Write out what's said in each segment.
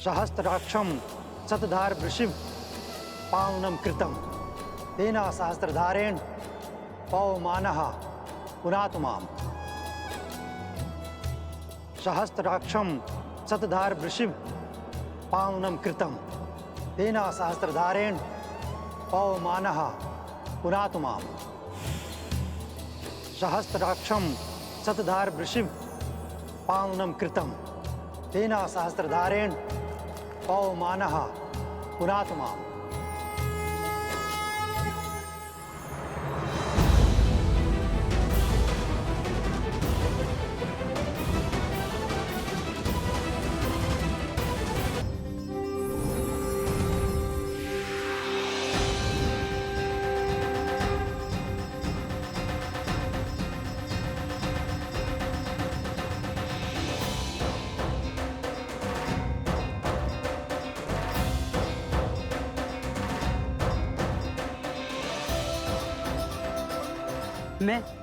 सहस्त्राक्षम शतधार वृषिव पावनम कृतम तेना सहस्त्रधारेण पवमानः पुनातु माम। सहस्त्राक्षम शतधार वृषिव पावनम कृतम तेना सहस्त्रधारेण पवमानः पुनातु माम। सहस्त्राक्षम शतधार वृषिव पावनम कृतम तेना सहस्त्रधारेण पवमानः पुनातु माम।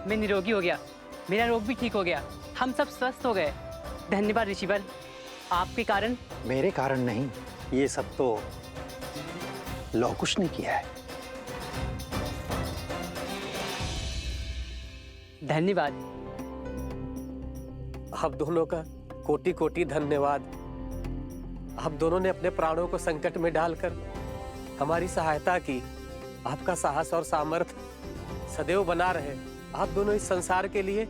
मैं निरोगी हो गया, मेरा रोग भी ठीक हो गया, हम सब स्वस्थ हो गए। धन्यवाद ऋषिवर, आपके कारण। मेरे कारण नहीं, ये सब तो लौकुश ने किया है। धन्यवाद। आप दोनों का कोटि कोटि धन्यवाद। आप दोनों ने अपने प्राणों को संकट में डालकर हमारी सहायता की। आपका साहस और सामर्थ्य सदैव बना रहे। आप दोनों इस संसार के लिए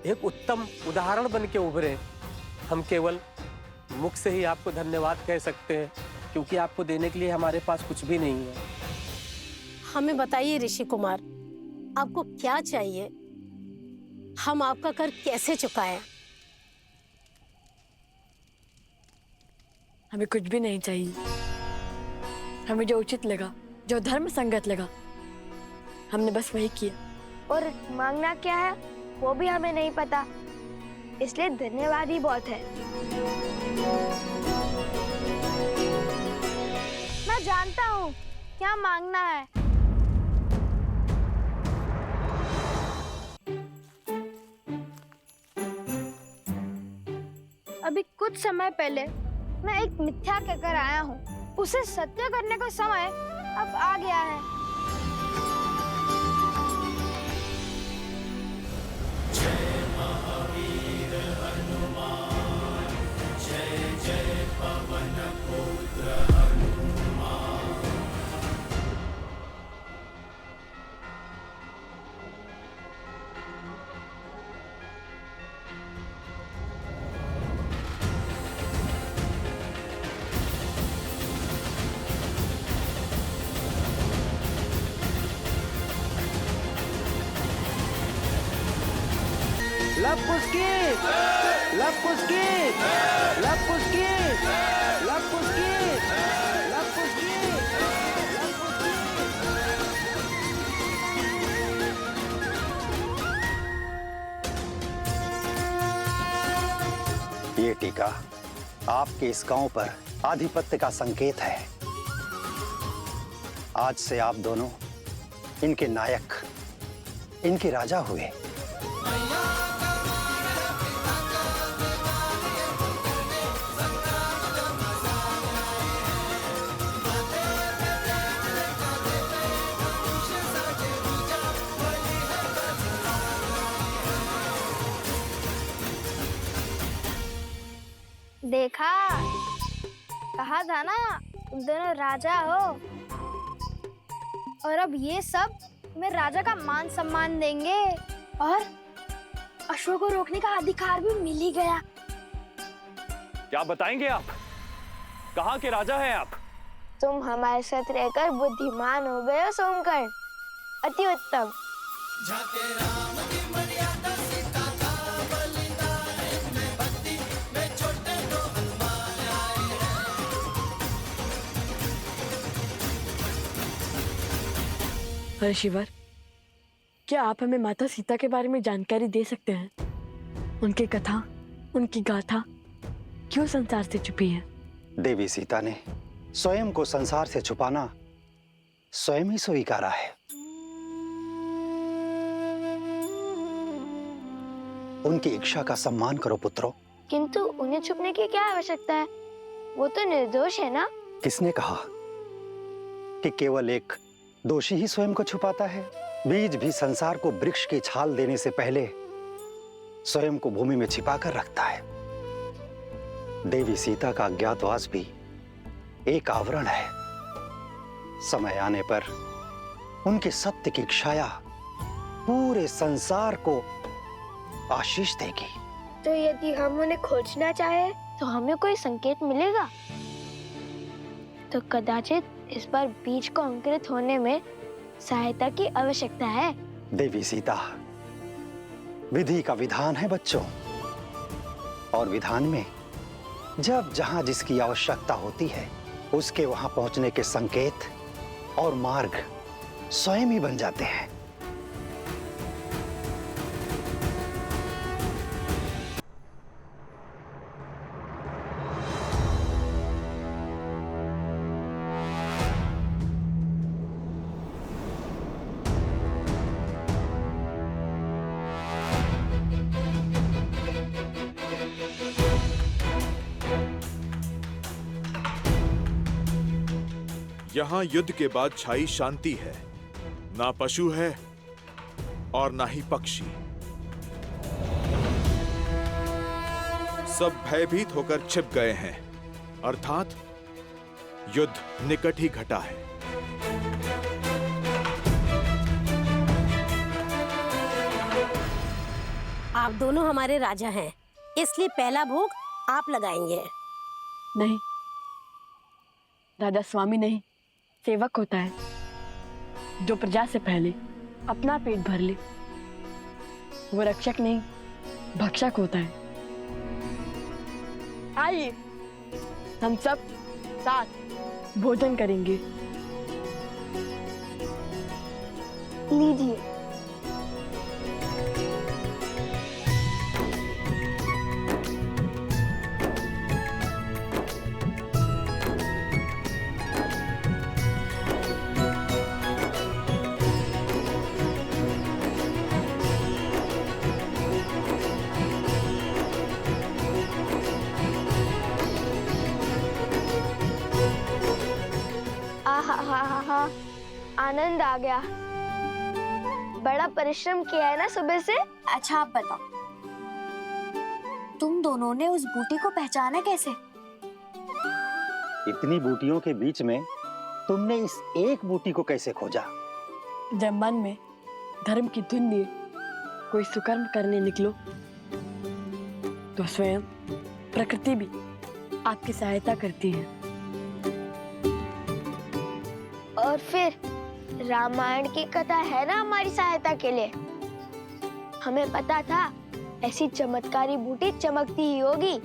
एक उत्तम उदाहरण बन के उभरे। हम केवल मुख से ही आपको धन्यवाद कह सकते हैं, क्योंकि आपको देने के लिए हमारे पास कुछ भी नहीं है। हमें बताइए ऋषि कुमार, आपको क्या चाहिए? हम आपका कर कैसे चुकाएं? हमें कुछ भी नहीं चाहिए। हमें जो उचित लगा, जो धर्म संगत लगा, हमने बस वही किया। और मांगना क्या है वो भी हमें नहीं पता, इसलिए धन्यवाद ही बहुत है। मैं जानता हूँ क्या मांगना है। अभी कुछ समय पहले मैं एक मिथ्या कहकर आया हूँ, उसे सत्य करने का समय अब आ गया है। ये टीका आपके इस गांव पर आधिपत्य का संकेत है। आज से आप दोनों इनके नायक, इनके राजा हुए। देखा, कहा था ना तुम दोनों राजा हो। और अब ये सब मैं राजा का मान सम्मान देंगे और अश्व को रोकने का अधिकार भी मिल ही गया। क्या बताएंगे आप? कहाँ के राजा हैं आप? तुम हमारे साथ रहकर बुद्धिमान हो गए हो सोमकर्ण, अति उत्तम। ऋषिवर, क्या आप हमें माता सीता के बारे में जानकारी दे सकते हैं? उनकी कथा, उनकी गाथा क्यों संसार से छुपी है? देवी सीता ने स्वयं को संसार से छुपाना स्वयं ही स्वीकारा है। उनकी इच्छा का सम्मान करो पुत्रों। किंतु उन्हें छुपने की क्या आवश्यकता है? वो तो निर्दोष है ना? किसने कहा कि केवल एक दोषी ही स्वयं को छुपाता है? बीज भी संसार को वृक्ष की छाल देने से पहले स्वयं को भूमि में छिपा कर रखता है। देवी सीता का अज्ञातवास भी एक आवरण है। समय आने पर उनके सत्य की छाया पूरे संसार को आशीष देगी। तो यदि हम उन्हें खोजना चाहे तो हमें कोई संकेत मिलेगा? तो कदाचित इस बार बीज को अंकुरित होने में सहायता की आवश्यकता है। देवी सीता, विधि का विधान है बच्चों, और विधान में जब जहां जिसकी आवश्यकता होती है उसके वहां पहुंचने के संकेत और मार्ग स्वयं ही बन जाते हैं। यहाँ युद्ध के बाद छाई शांति है। ना पशु है और ना ही पक्षी। सब भयभीत होकर छिप गए हैं, अर्थात युद्ध निकट ही घटा है। आप दोनों हमारे राजा हैं, इसलिए पहला भोग आप लगाएंगे। नहीं, राजा स्वामी नहीं, सेवक होता है जो प्रजा से पहले अपना पेट भर ले। वो रक्षक नहीं, भक्षक होता है। आइए हम सब साथ भोजन करेंगे। लीजिए। आहा, आनंद आ गया। बड़ा परिश्रम किया है ना सुबह से। अच्छा आप बताओ, तुम दोनों ने उस बूटी को पहचाना कैसे? इतनी बूटियों के बीच में तुमने इस एक बूटी को कैसे खोजा? जब मन में धर्म की धुन लिए कोई सुकर्म करने निकलो तो स्वयं प्रकृति भी आपकी सहायता करती है। और फिर रामायण की कथा है ना हमारी सहायता के लिए। हमें पता था ऐसी चमत्कारी बूटी चमकती ही होगी।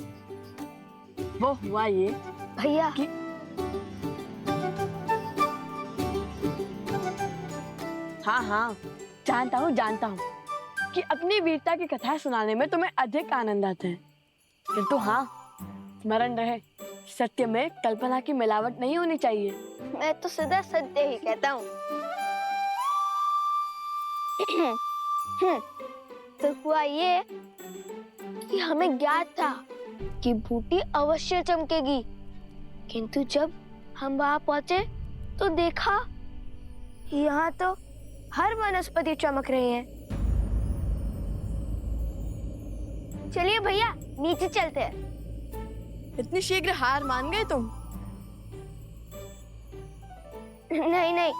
वो हुआ ये भैया कि हाँ, जानता हूँ कि अपनी वीरता की कथाएं सुनाने में तुम्हें अधिक आनंद आता है, किंतु हाँ, स्मरण रहे, सत्य में कल्पना की मिलावट नहीं होनी चाहिए। मैं तो सदा सत्य ही कहता हूँ। तो हुआ ये कि हमें ज्ञात था कि बूटी अवश्य चमकेगी, किंतु जब हम वहां पहुंचे तो देखा यहाँ तो हर वनस्पति चमक रही है। चलिए भैया नीचे चलते हैं। इतनी शीघ्र हार मान गए तुम? नहीं,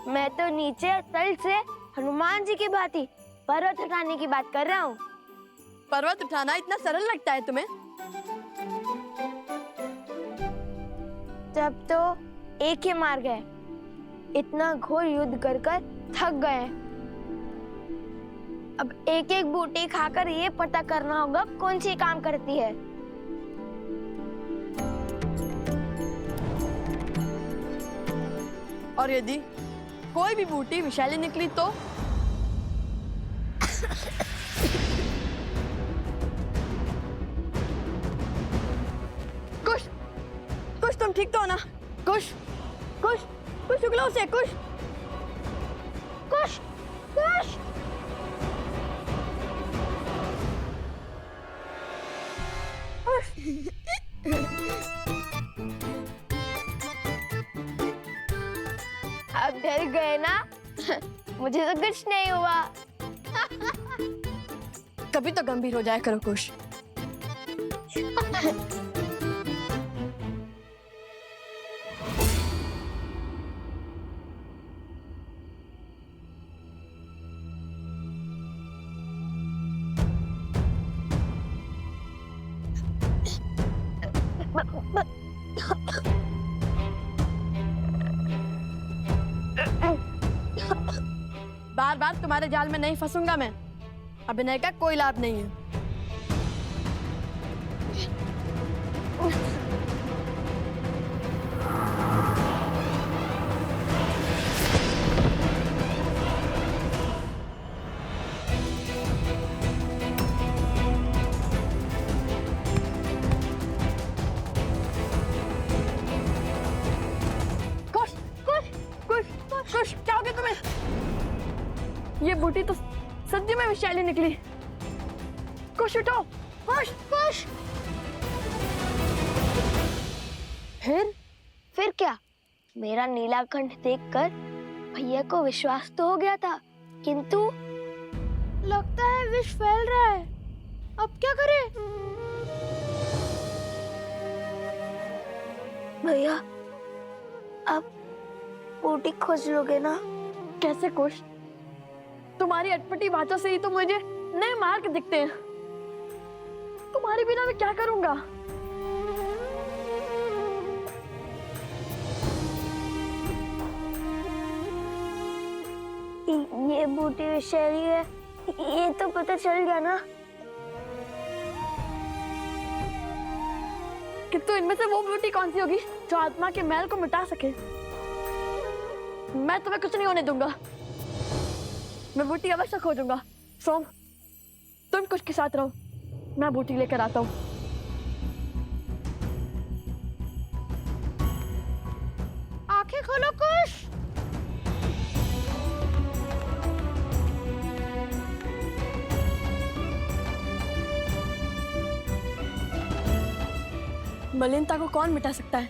मैं तो नीचे तल से हनुमान जी की भांति पर्वत उठाने की बात कर रहा हूँ। पर्वत उठाना इतना सरल लगता है तुम्हें? तब तो एक ही मार गए। इतना घोर युद्ध कर थक गए। अब एक एक बूटी खाकर ये पता करना होगा कौन सी काम करती है। और यदि कोई भी बूटी विषैली निकली तो? कुछ तुम ठीक तो हो ना? कुछ उगलो से कुछ। मुझे तो कुछ नहीं हुआ। कभी तो गंभीर हो जाया करो कुश। बार बार तुम्हारे जाल में नहीं फंसूंगा मैं। अभिनय का कोई लाभ नहीं है। कुश, कुश, कुश, कुश, क्या हो गया तुम्हें? ये बूटी तो सच्ची में विषैली निकली। कुश उठो, कुश, कुश। फिर क्या? मेरा नीलाकंठ देखकर भैया को विश्वास तो हो गया था, किंतु लगता है विष फैल रहा है। अब क्या करें? भैया, अब बूटी खोज लोगे ना? कैसे कुश? तुम्हारी अटपटी बातों से ही तो मुझे नए मार्ग दिखते हैं। तुम्हारे बिना मैं क्या करूंगा? ये बूटी विषैली है, ये तो पता चल गया ना। किंतु इनमें से वो बूटी कौन सी होगी जो आत्मा के मैल को मिटा सके? मैं तुम्हें कुछ नहीं होने दूंगा। मैं बूटी अवश्य खोजूंगा। सोम, तुम कुछ के साथ रहो, मैं बूटी लेकर आता हूँ। आंखें खोलो कुश। मलिनता को कौन मिटा सकता है?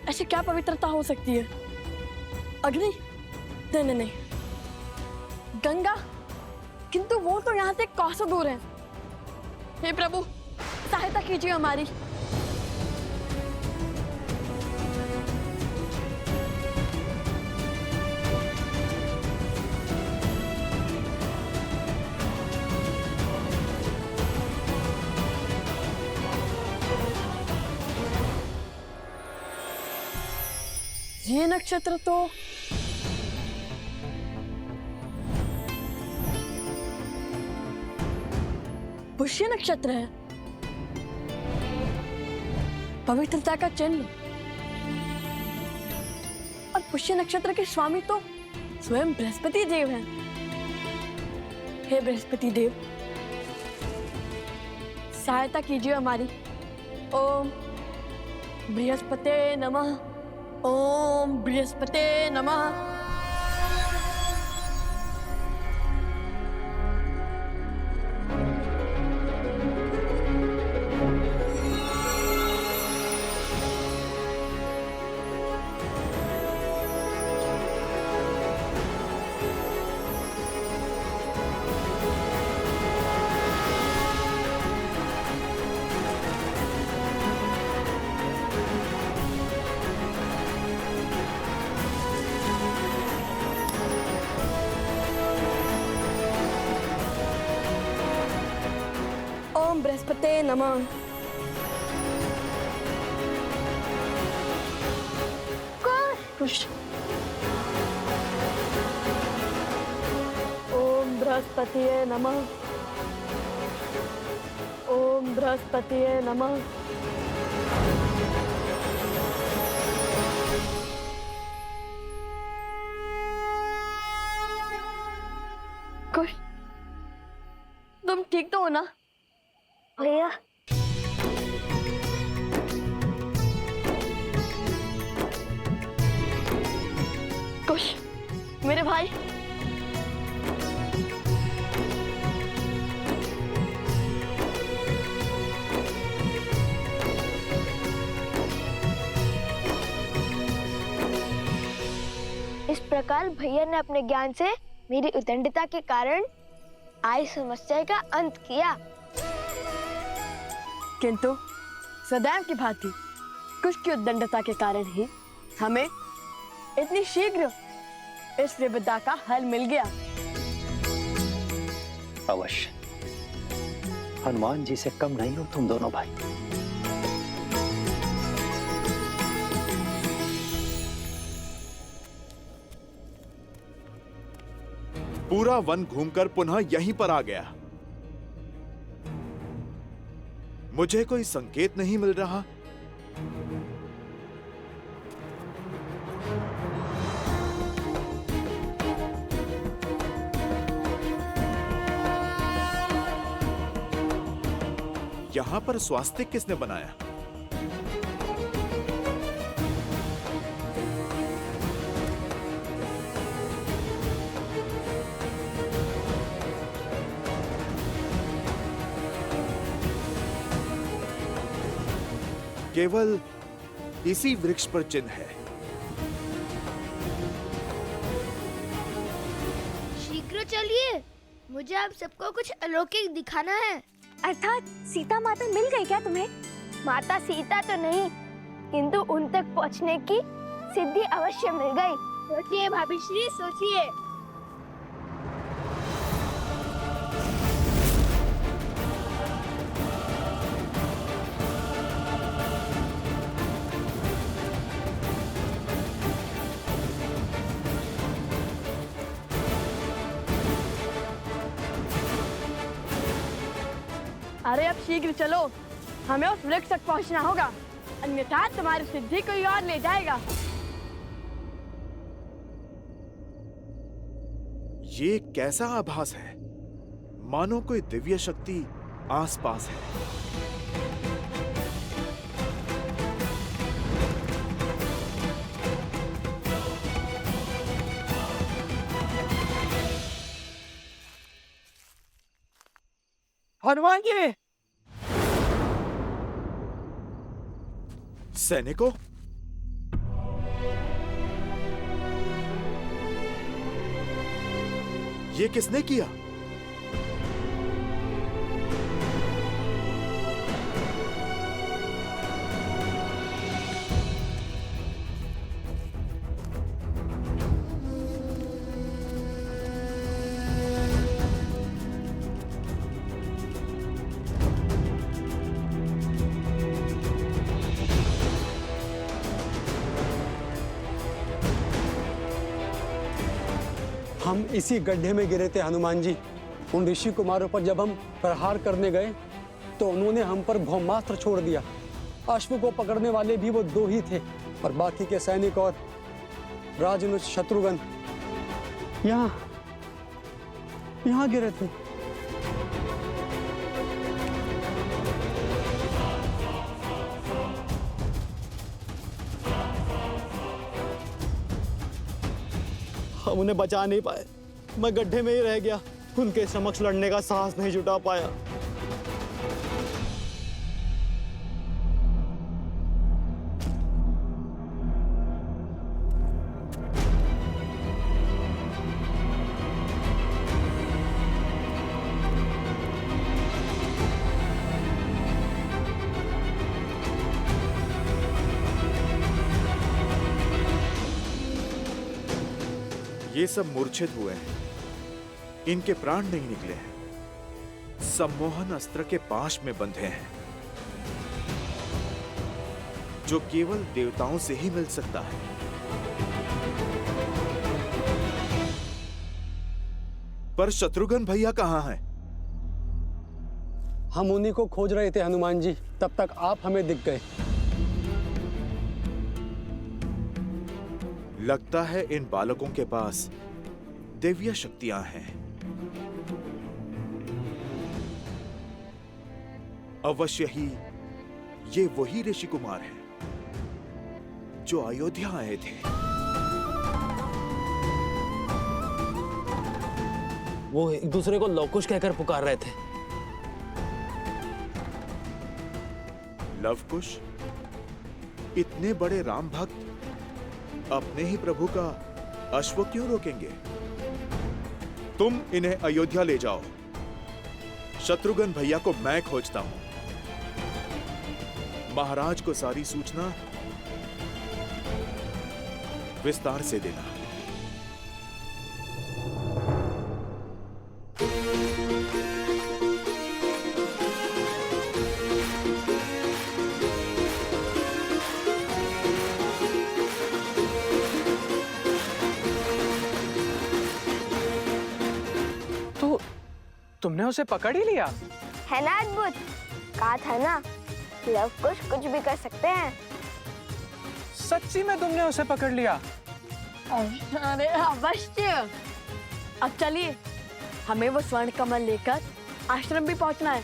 ऐसी क्या पवित्रता हो सकती है? अग्नि? नहीं नहीं नहीं। गंगा? किंतु वो तो यहाँ से कोसों दूर है। हे प्रभु, सहायता कीजिए हमारी। ये नक्षत्र तो पुष्य नक्षत्र है। पवित्रता का चिन्ह। और पुष्य नक्षत्र के स्वामी तो स्वयं बृहस्पति देव हैं। हे बृहस्पति देव, सहायता कीजिए हमारी। ओम बृहस्पते नमः। ओम बृहस्पते नमः। ओम बृहस्पते नमः। कुश। ओम बृहस्पतिये नमः। ओम बृहस्पतिये नमः। कुश, तुम ठीक तो हो ना? भैया, कुश, मेरे भाई, इस प्रकार भैया ने अपने ज्ञान से मेरी उद्दंडता के कारण आई समस्या का अंत किया। किंतु सदैव की भांति कुछ की उद्दंडता के कारण ही हमें इतनी शीघ्र इस विपदा का हल मिल गया। अवश्य, हनुमान जी से कम नहीं हो तुम दोनों भाई। पूरा वन घूमकर पुनः यहीं पर आ गया। मुझे कोई संकेत नहीं मिल रहा। यहां पर स्वास्तिक किसने बनाया? केवल इसी वृक्ष पर चिन्ह है। शीघ्र चलिए, मुझे आप सबको कुछ अलौकिक दिखाना है। अर्थात सीता माता मिल गई क्या तुम्हें? माता सीता तो नहीं, किंतु उन तक पहुंचने की सिद्धि अवश्य मिल गई। सोचिए भाभी श्री, सोचिए। अरे अब शीघ्र चलो, हमें उस वृक्ष तक पहुंचना होगा, अन्यथा तुम्हारी सिद्धि कोई और ले जाएगा। ये कैसा आभास है? मानो कोई दिव्य शक्ति आसपास है। हनुमान जी! सैनिकों, ये किसने किया? हम इसी गड्ढे में गिरे थे हनुमान जी। उन ऋषि कुमारों पर जब हम प्रहार करने गए तो उन्होंने हम पर ब्रह्मास्त्र छोड़ दिया। अश्व को पकड़ने वाले भी वो 2 ही थे और बाकी के सैनिक और राजनुज शत्रुघ्न यहाँ गिरे थे। हम उन्हें बचा नहीं पाए, मैं गड्ढे में ही रह गया। उनके समक्ष लड़ने का साहस नहीं जुटा पाया। ये सब मूर्छित हुए हैं, इनके प्राण नहीं निकले हैं, सम्मोहन अस्त्र के पाश में बंधे हैं, जो केवल देवताओं से ही मिल सकता है। पर शत्रुघ्न भैया कहाँ हैं? हम उन्हीं को खोज रहे थे हनुमान जी, तब तक आप हमें दिख गए। लगता है इन बालकों के पास दिव्य शक्तियां हैं। अवश्य ही ये वही ऋषि कुमार हैं जो अयोध्या आए थे। वो एक दूसरे को लवकुश कहकर पुकार रहे थे। लवकुश? इतने बड़े राम भक्त अपने ही प्रभु का अश्व क्यों रोकेंगे? तुम इन्हें अयोध्या ले जाओ। शत्रुघ्न भैया को मैं खोजता हूं। महाराज को सारी सूचना विस्तार से देना। तो तुमने उसे पकड़ ही लिया? है ना अद्भुत? कहा था ना, लव कुछ भी कर सकते हैं। सच्ची में तुमने उसे पकड़ लिया? अरे अवश्य। अब चलिए, हमें वो स्वर्ण कमल लेकर आश्रम भी पहुंचना है।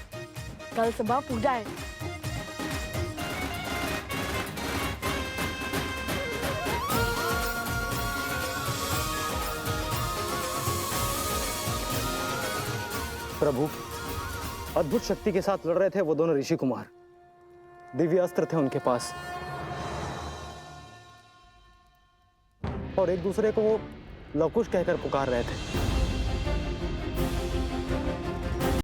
कल सुबह पूजा है। प्रभु, अद्भुत शक्ति के साथ लड़ रहे थे वो दोनों ऋषि कुमार। दिव्य अस्त्र थे उनके पास और एक दूसरे को वो लवकुश कहकर पुकार रहे थे।